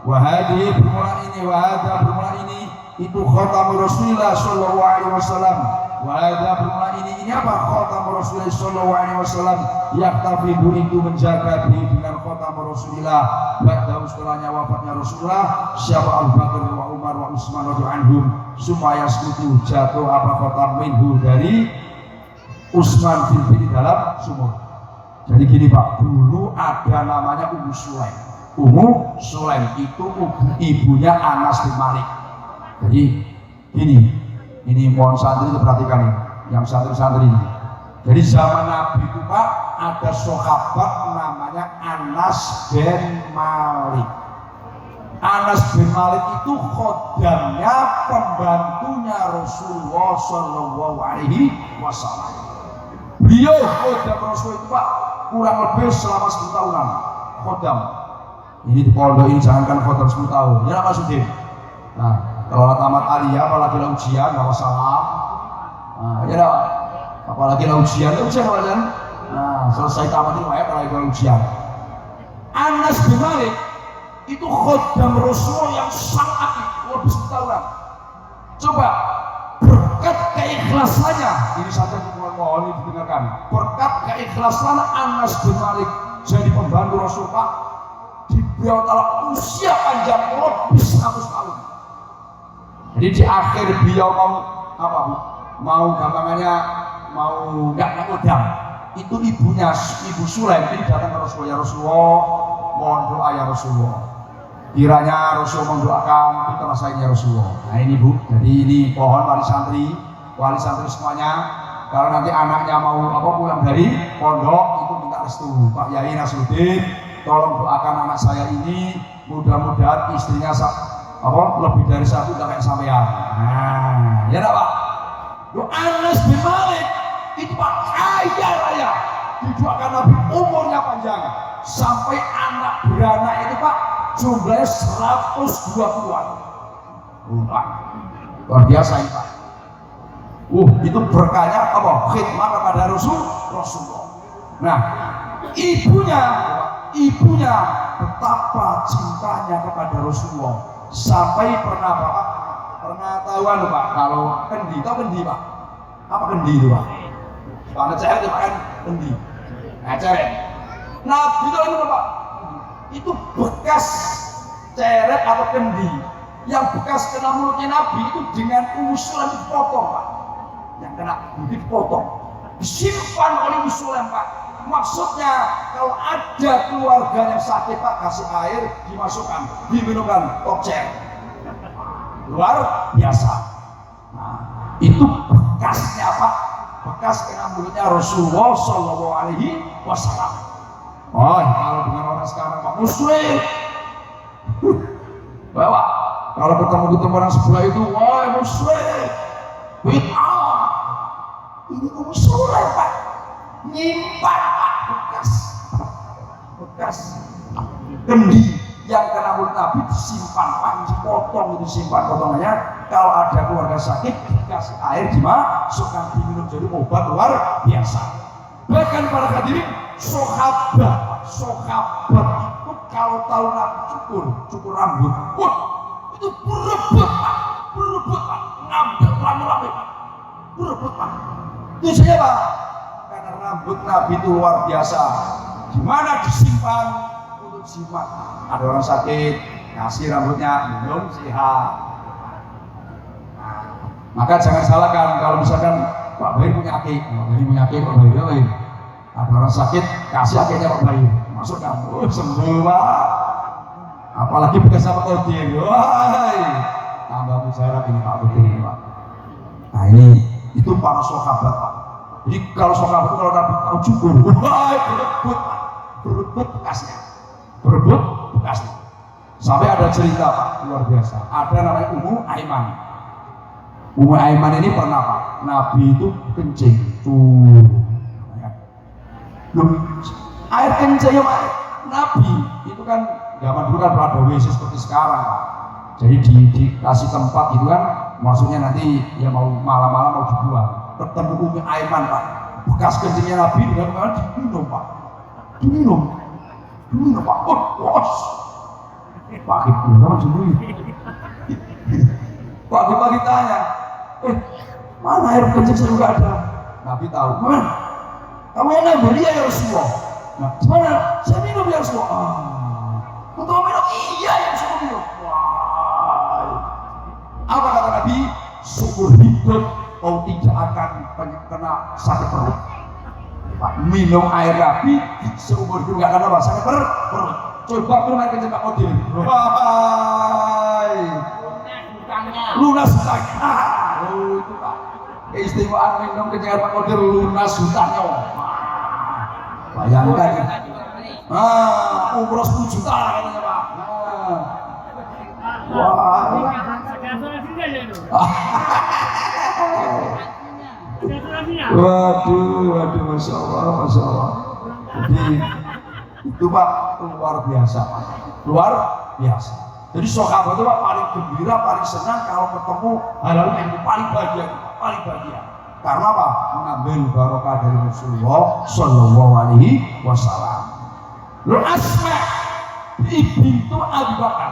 Wahadi bermula ini itu khatam Rasulullah sallallahu alaihi wasallam. Wahada bermula ini apa khatam Rasulullah sallallahu alaihi wasallam yaktafidu itu menjaga diri dengan khatam Rasulullah ba'da setelahnya wafatnya Rasulullah siapa Abu Bakar wa Umar wa Utsman radhiyallahu anhum supaya sekutu jatuh apa khatam minhu dari Utsman bin dalam sumur. Jadi gini Pak, dulu ada namanya Ummu Sulaim. Ummu Sulaim itu ibunya Anas bin Malik. Jadi ini mohon santri itu perhatikan ini, yang santri-santri ini. Jadi zaman Nabi itu Pak ada sahabat namanya Anas bin Malik. Anas bin Malik itu khodamnya pembantunya Rasulullah sallallahu alaihi wasallam. Beliau khodam Rasul itu Pak kurang lebih selama 10 tahunan khodam. Ini di pondok ini jangankan khodam 10 tahun. Ya maksudnya. Nah, kalau tamat aliyah apalagi ujian nggak masalah. Nah, ya apalagi ujian apa aja. Nah, selesai tamat itu apalagi ujian. Anas bin Malik itu khodam Rasul yang sangat lebih 10 tahunan. Coba berkat keikhlasannya ini satu mohon didengarkan berkat keikhlasan Anas bin Malik jadi pembantu Rasul Pak, di beliau telah usia panjang lebih 100 tahun. Jadi di akhir beliau mau apa Bu? Mau gampangannya mau nggak ngudang. Itu ibunya Ibu Sulaim ini datang ke Rasulullah, ya Rasulullah, mohon doa ya Rasulullah. Kiranya Rasul mendoakan putra saya ya Rasulullah. Nah ini Bu, jadi ini pohon wali santri semuanya. Kalau nanti anaknya mau apa pulang dari pondok itu minta restu Pak Yai Nasruddin, tolong doakan anak saya ini mudah-mudahan istrinya lebih dari satu udah kayak sampean. Nah, ya enggak Pak? Yo Anas bin Malik itu Pak kaya raya, didoakan Nabi umurnya panjang sampai anak beranak itu Pak jumlahnya 120-an. Pak, luar biasa ini Pak. Itu berkahnya apa? Khidmat kepada Rasulullah. Nah, ibunya betapa cintanya kepada Rasulullah sampai pernah Pak, tahuan Pak kalau kendi, tahu kendi Pak? Apa kendi itu Pak? Pak ceret itu Pak kan kendi. Nah ceret. Nabi itu Pak, itu bekas ceret atau kendi yang bekas kena mulutnya Nabi itu dengan usulan dipotong Pak. Yang kena dipotong, disimpan oleh Muslim Pak. Maksudnya kalau ada keluarga yang sakit Pak, kasih air, dimasukkan, diminumkan tokcer. Luar biasa. Nah, itu bekasnya Pak, bekas kena mulutnya Rasulullah Shallallahu Alaihi Wasallam. Oh, kalau dengan orang sekarang Pak Muslim, bawa kalau ketemu orang sebelah itu, wah Muslim, bid'ah. Ini Muslim Pak, nyimpan Pak bekas kendi yang kena mulut Nabi disimpan Pak, dipotong itu simpan potongannya. Kalau ada keluarga sakit dikasih air dimasukkan diminum jadi obat luar biasa. Bahkan para hadirin sahabat itu kalau tahu Nabi cukur rambut, wah itu berebut Pak, ngambil rame-rame Pak, berebut Pak. Tujuannya Pak, karena rambut Nabi itu luar biasa. Gimana disimpan untuk jimat? Ada orang sakit, kasih rambutnya, minum sehat. Maka jangan salahkan kalau misalkan Pak Bayi punya akik, Pak Bayi. Ada orang sakit, kasih akiknya Pak Bayi, masukkan, sembuh Pak. Apalagi bekas apa kodir, wahai tambah mujarab ini Pak betul ini Pak. Nah ini itu para sahabat Pak. Jadi kalau sahabat kalau Nabi tahu cukur, wah berebut bekasnya. Sampai ada cerita Pak luar biasa. Ada namanya Ummu Aiman ini pernah Pak, Nabi itu kencing, air kencing ya Pak. Nabi itu kan zaman dulu kan ada WC seperti sekarang Pak. Jadi dikasih tempat gitu kan, maksudnya nanti ya mau malam-malam mau dibuang. Ketemu Ummu Aiman Pak, bekas kencingnya Nabi dengan diminum Pak, diminum Pak. Bos, pagi pulang sendiri. Pagi-pagi tanya, mana air kencing saya nggak ada. Nabi tahu, mana? Kamu yang ngambil dia ya Rasulullah. Nah, gimana? Saya minum ya Rasulullah. Untuk minum iya yang saya minum. Apa kata Nabi? Syukur hidup kau tidak akan kena sakit perut. Pak, minum air Nabi seumur hidup nggak akan apa sakit perut. Coba minum air kencing Pak Odil. Lunas hutangnya. Oh itu Pak. Keistimewaan minum kencing air Pak Odil lunas hutangnya. Bayangkan. Umroh 10 juta katanya Pak. Wah. Waduh, masya Allah. Jadi itu Pak luar biasa, Pak. Luar biasa. Jadi sahabat itu Pak paling gembira, paling senang kalau ketemu hal-hal yang paling bahagia, Karena apa? Mengambil barokah dari Rasulullah Shallallahu Alaihi Wasallam. Lalu Asma bintu Abu Bakar.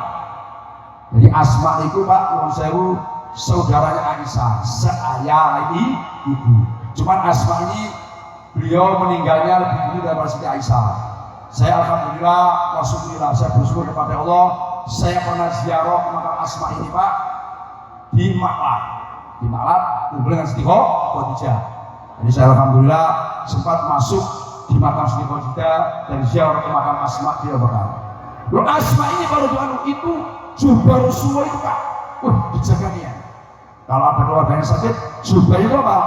Jadi Asma itu Pak Sewu saudaranya Aisyah, seayah lagi ibu. Cuman Asma ini beliau meninggalnya lebih dulu daripada Siti Aisyah. Saya alhamdulillah, wasyukurillah, saya bersyukur kepada Allah. Saya pernah ziarah makam Asma ini Pak di Maklad. Di Maklad, kumpul dengan Siti Khadijah. Jadi saya alhamdulillah sempat masuk di makam Siti Khadijah dan ziarah ke makam Asma di Bakar. Loh, Asma ini baru anu itu jubah Rasulullah itu Pak. Dijaga nih ya. Kalau ada keluarganya sakit, jubah itu apa?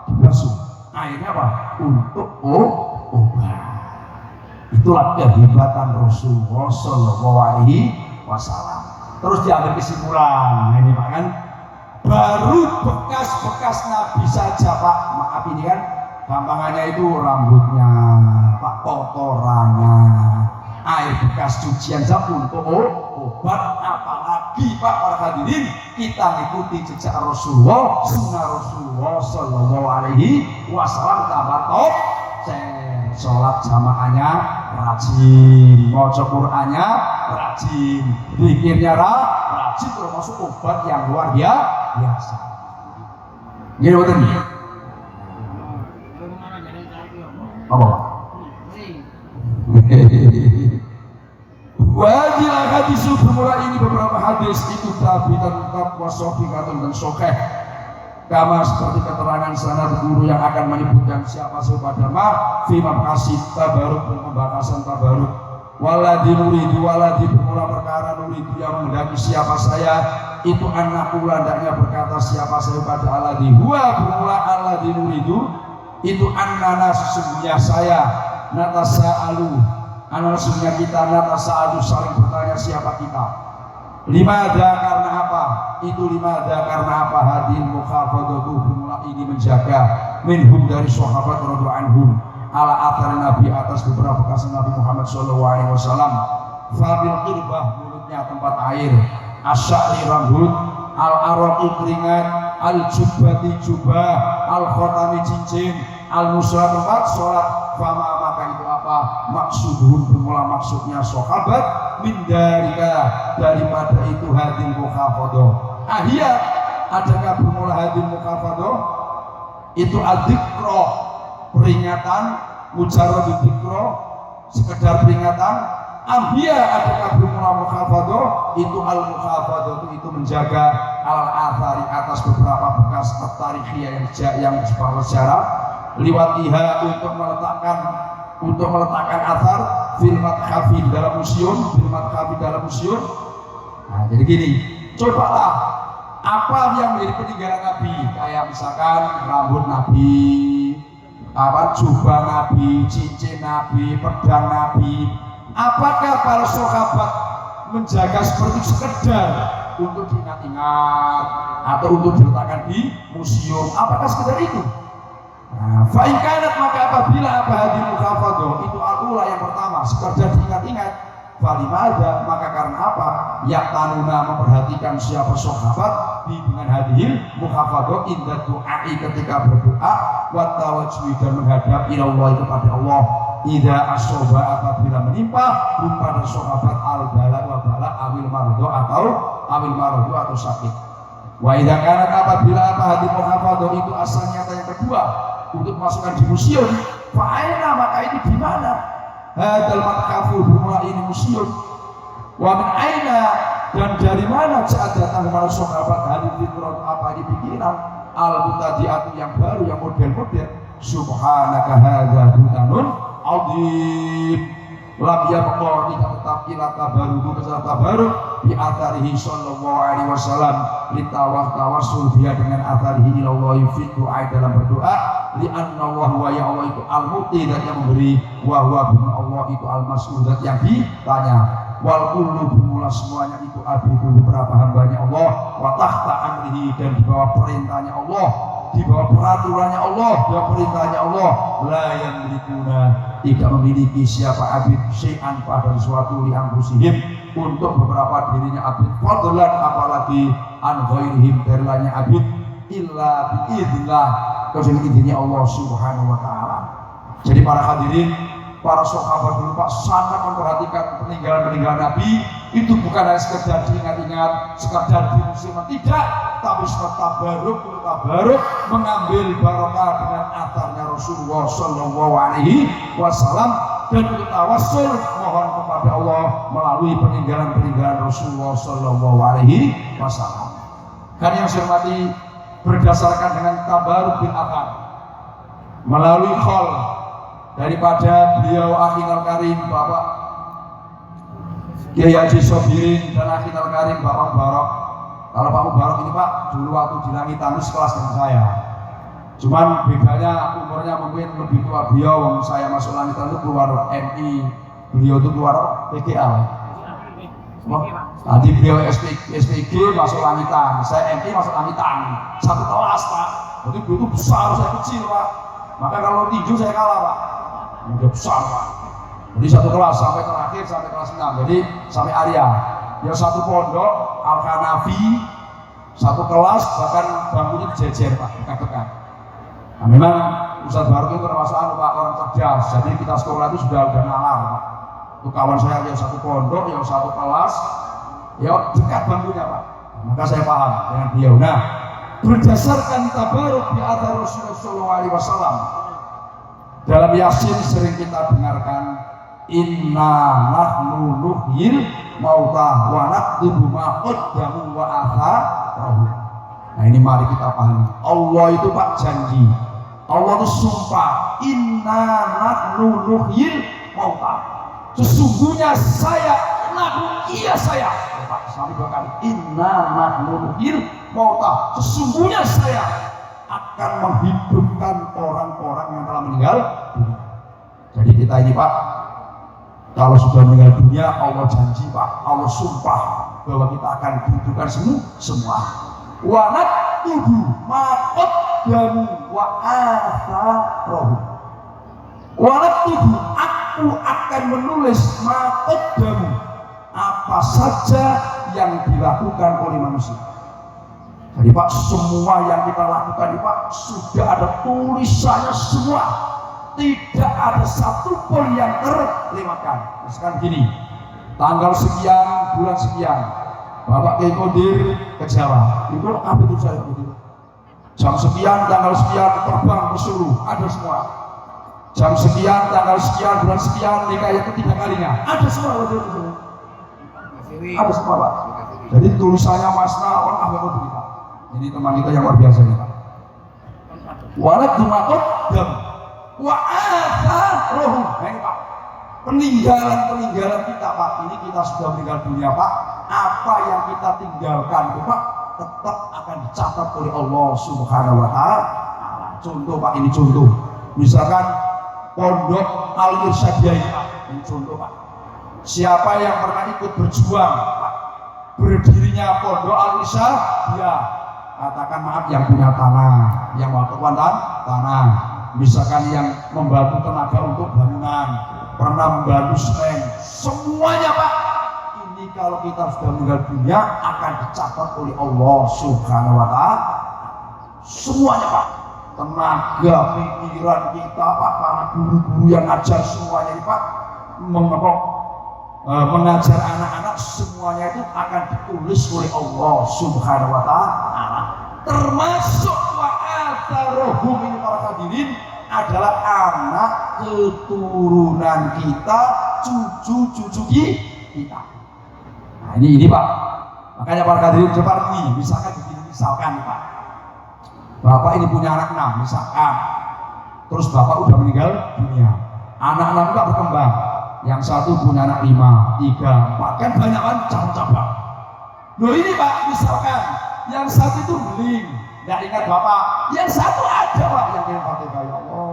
Dibasuh. Akhirnya apa? Untuk obat. Itulah kehebatan Rasulullah Shallallahu Alaihi Wasallam. Terus diambil kesimpulan, ini Pak kan, baru bekas-bekas Nabi saja Pak. Maaf ini kan, gampangannya itu rambutnya, Pak, kotorannya, air bekas cucian saja untuk obat. Apalagi Pak para hadirin, kita mengikuti jejak Rasulullah, sunnah Rasulullah Shallallahu Alaihi Wasallam. Tabatok, sholat jamaahnya rajin, maca Qur'annya rajin, zikirnya rajin, termasuk obat yang luar biasa. Gini betul nih. Apa? Wajib hadis bermula ini beberapa hadis itu tabitan tetap wasofikatun dan sokeh. Kama seperti keterangan sanad guru yang akan menyebutkan siapa pada ma fi maqasid tabaruk pembahasan tabaruk waladhi nuridu waladhi bermula perkara nuridu yang menghendaki siapa saya itu anakku landaknya berkata siapa saya pada aladhi huwa bermula aladhi nuridu itu annana sesungguhnya saya natasa'alu anak sesungguhnya kita natasa'alu saling bertanya siapa kita. Limada karena apa? Itu limada karena apa? Hadil mukhafadatu bermula ini menjaga minhum dari sahabat radhiyallahu anhum ala athar Nabi atas beberapa bekas Nabi Muhammad sallallahu alaihi wasallam. Fabil qirbah mulutnya tempat air, asy'ari rambut, al araqi keringat, al jubbati jubah, al khatami cincin, al musalla tempat salat. Fama maka itu apa? Maksudun bermula maksudnya sahabat min daripada itu hadil mukhafadhah. Ahia adakah bermula hadil mukhafadhah? Itu adzikra, peringatan, mujarrad dzikra, sekedar peringatan. Ahia adakah bermula mukhafadhah? Itu al mukhafadhah itu menjaga al athari atas beberapa bekas tarikhiah yang sejarah liwatiha untuk meletakkan athar fil madhafi dalam museum, Nah, jadi gini, cobalah apa yang menjadi peninggalan Nabi, kayak misalkan rambut Nabi, jubah Nabi, cincin Nabi, pedang Nabi. Apakah para sahabat menjaga seperti sekedar untuk diingat-ingat atau untuk diletakkan di museum? Apakah sekedar itu? Fa'inkanat maka apabila apa hadil mukhafadhah itu al-ula yang pertama sekedar diingat-ingat, falimada maka karena apa? Yaqtanuna memperhatikan siapa sahabat dengan hadil mukhafadhah inda du'ai ketika berdoa wa tawajjuh dan menghadap ilallah kepada Allah. Idza asoba apabila menimpa pada sahabat al-bala wa bala awil mardo atau sakit. Wa idza kanat apabila apa hadil mukhafadhah itu asalnya yang kedua untuk masukkan di museum, fa'aina maka itu di mana? Hadal matkafu bermula ini museum. Wa min aina dan dari mana saat datang kepada sahabat hadil fikrat apa di pikiran al-mutadiatu yang baru yang model-model. Subhanaka hadza butanun adzim. Lam yabqa tidak tetap ila tabaruku kecuali tabaruk bi atharihi sallallahu alaihi wasallam litawassul dia dengan atharihi ilallahi fi du'a dalam berdoa li anna Allah wa ya Allah itu al-muti dan yang memberi wa huwa Allah itu al-mas'ul yang ditanya wal kullu bermula semuanya itu abidu beberapa hambanya Allah wa tahta amrihi dan di bawah perintahnya Allah, di bawah peraturannya Allah, di bawah perintahnya Allah. La yamlikuna tidak memiliki siapa abid syai'an pada sesuatu li anfusihim untuk beberapa dirinya abid fadlan apalagi an ghairihim dari lainnya abid illa biidznillah kecuali izinnya Allah Subhanahu wa taala. Jadi para hadirin, para sahabat dulu Pak sangat memperhatikan peninggalan Nabi itu bukan hanya sekedar diingat-ingat, sekedar di museum, tidak, tapi sekedar tabaruk mengambil barokah dengan atharnya Rasulullah Shallallahu Alaihi Wasallam dan untuk tawassul mohon kepada Allah melalui peninggalan-peninggalan Rasulullah Shallallahu Alaihi Wasallam. Kan yang saya hormati, berdasarkan dengan tabaruk bil athar melalui khol daripada beliau Akhinal Karim Bapak Kiai Haji Sobirin dan Akhinal Karim Bapak Mubarak. Kalau Pak Mubarak ini Pak dulu waktu di Langitan itu sekelas dengan saya. Cuman bedanya umurnya mungkin lebih tua beliau. Saya masuk Langitan itu keluar MI, beliau itu keluar PGL. Tadi beliau SPG masuk Langitan, saya MI masuk Langitan. Satu kelas Pak. Jadi beliau itu besar, saya kecil Pak. Maka kalau tinju saya kalah Pak. Dia besar Pak. Jadi satu kelas sampai terakhir sampai kelas 6. Jadi sampai Arya. Dia satu pondok Al-Hanafi, satu kelas bahkan bangkunya dijejer Pak, dekat-dekat. Nah memang Ustaz Baruk itu termasuk Pak orang cerdas. Jadi kita sekolah itu sudah nalar Pak. Itu kawan saya yang satu pondok, yang satu kelas, ya dekat bangkunya Pak. Maka saya paham dengan beliau. Nah, berdasarkan tabaruk di atas Rasulullah SAW dalam Yasin sering kita dengarkan inna nahnu nuhyil mauta wa naktubu ma qaddamu wa atharahu. Nah ini mari kita pahami. Allah itu Pak janji. Allah itu sumpah inna nahnu nuhyil mauta. Sesungguhnya saya iya saya Pak sampai 2 kali inna nahnu nuhyil mauta. Sesungguhnya saya akan menghidupkan orang-orang yang telah meninggal dunia. Jadi kita ini Pak, kalau sudah meninggal dunia Allah janji Pak, Allah sumpah bahwa kita akan dihidupkan semua. Wa naktubu ma qaddamu wa atharahu. Wa naktubu, aku akan menulis ma qaddamu, apa saja yang dilakukan oleh manusia. Jadi Pak, semua yang kita lakukan Pak sudah ada tulisannya semua. Tidak ada satupun yang terlewatkan. Misalkan gini, tanggal sekian, bulan sekian, Bapak Kiai Qadir ke Jawa. Itu apa itu saya gitu. Jam sekian, tanggal sekian, terbang ke Solo, ada semua. Jam sekian, tanggal sekian, bulan sekian, nikah yang ketiga kalinya, ada semua. Ada semua Pak. Jadi tulisannya Masna orang Ahmad Qadir Pak. Ini teman kita yang luar biasa nih Pak. Walat dumakot dan wa atharuhu. Nah ini Pak, peninggalan kita Pak, ini kita sudah meninggal dunia Pak, apa yang kita tinggalkan itu Pak tetap akan dicatat oleh Allah Subhanahu wa Ta'ala. Contoh Pak, ini contoh misalkan Pondok Al-Irsyadiyah ini Pak, ini contoh Pak. Siapa yang pernah ikut berjuang Pak, berdirinya Pondok Al-Irsyadiyah, katakan maaf yang punya tanah, yang waktuan tanah, misalkan yang membantu tenaga untuk bangunan, pernah membantu semen, semuanya Pak. Ini kalau kita sudah meninggal dunia akan dicatat oleh Allah Subhanahu wa Ta'ala. Semuanya Pak, tenaga, pikiran kita Pak, para guru-guru yang ngajar semuanya ini Pak, mengajar anak-anak semuanya itu akan ditulis oleh Allah Subhanahu wa Ta'ala. Termasuk wa atharuhum ini para hadirin adalah anak keturunan kita, cucu-cucu kita. Nah ini Pak. Makanya para hadirin coba nih, misalkan Pak, Bapak ini punya anak 6 misalkan, terus Bapak udah meninggal dunia, anak-anak Bapak berkembang, yang satu punya anak 5, 3, 4, kan banyak kan cabang-cabang. Loh ini Pak, misalkan yang satu itu beling, nggak ingat Bapak, yang satu ada Pak yang ingin Fatihah. Ya Allah,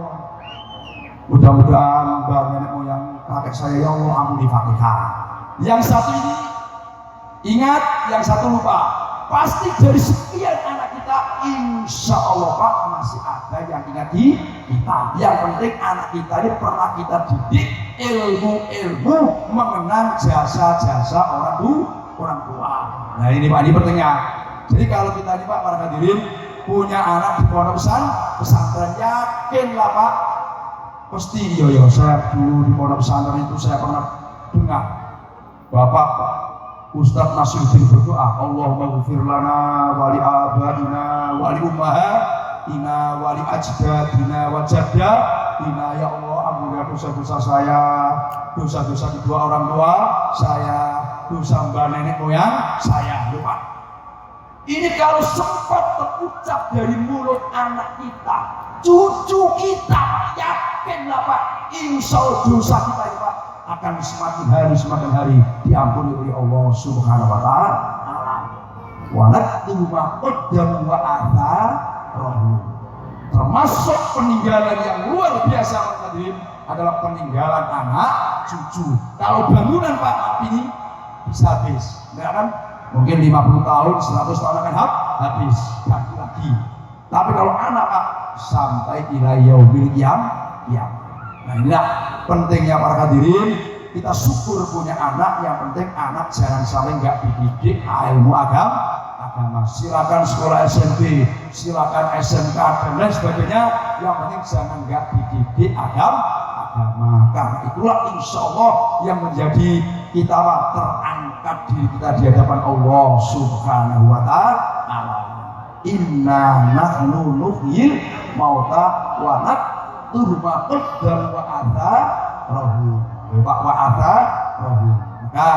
mudah-mudahan mbak nenek moyang kakek saya ya Allah ampuni Fatihah. Yang satu ini ingat, yang satu lupa. Pasti dari sekian anak kita, insya Allah Pak masih ada yang ingat di kita. Yang penting anak kita ini pernah kita didik ilmu-ilmu mengenang jasa-jasa orang tua. Nah ini Pak, ini pentingnya. Jadi kalau kita ini Pak, para hadirin punya anak di pondok pesantren, yakinlah Pak, pasti iya saya dulu di pondok pesantren itu saya pernah dengar Bapak Ustadz Nasiruddin berdoa, Allahumma ghfir lana wa li abaina wa li ummahatina wa li ajdadina wa jaddatina. Ya Allah, ampunilah dosa-dosa saya, dosa-dosa kedua orang tua saya, dosa mbak nenek moyang saya, lupa. Ini kalau sempat terucap dari mulut anak kita, cucu kita, yakinlah Pak, insya Allah dosa kita ini Pak akan semakin hari diampuni oleh Allah Subhanahu wa Ta'ala. Wa naktubu ma qaddamu wa atharahum. Termasuk peninggalan yang luar biasa hadirin adalah peninggalan anak cucu. Kalau bangunan Pak ini bisa habis, ya kan? Mungkin 50 tahun, 100 tahun akan habis, ganti lagi. Tapi kalau anak Pak sampai ila yaumil qiyamah. Nah inilah pentingnya para hadirin, kita syukur punya anak. Yang penting anak jangan sampai nggak dididik ilmu agama. Silakan sekolah SMP, silakan SMK dan lain sebagainya. Yang penting jangan nggak dididik agama. Karena itulah insya Allah yang menjadi kita terangkat diri kita di hadapan Allah Subhanahu wa Ta'ala. Inna nahnu nuhyil mauta wa naktubu ma qaddamu wa atharahum. Maka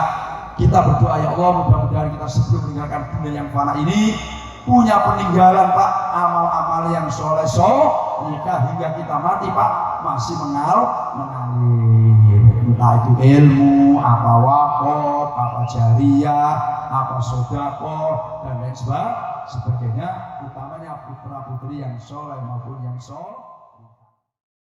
kita berdoa ya Allah, mudah-mudahan kita sebelum meninggalkan dunia yang fana ini punya peninggalan Pak, amal-amal yang soleh nikah hingga kita mati Pak masih mengalir, entah itu ilmu, apa wakaf, apa jariah, apa sedekah dan lain sebagainya, utamanya putra putri yang soleh maupun yang soleh.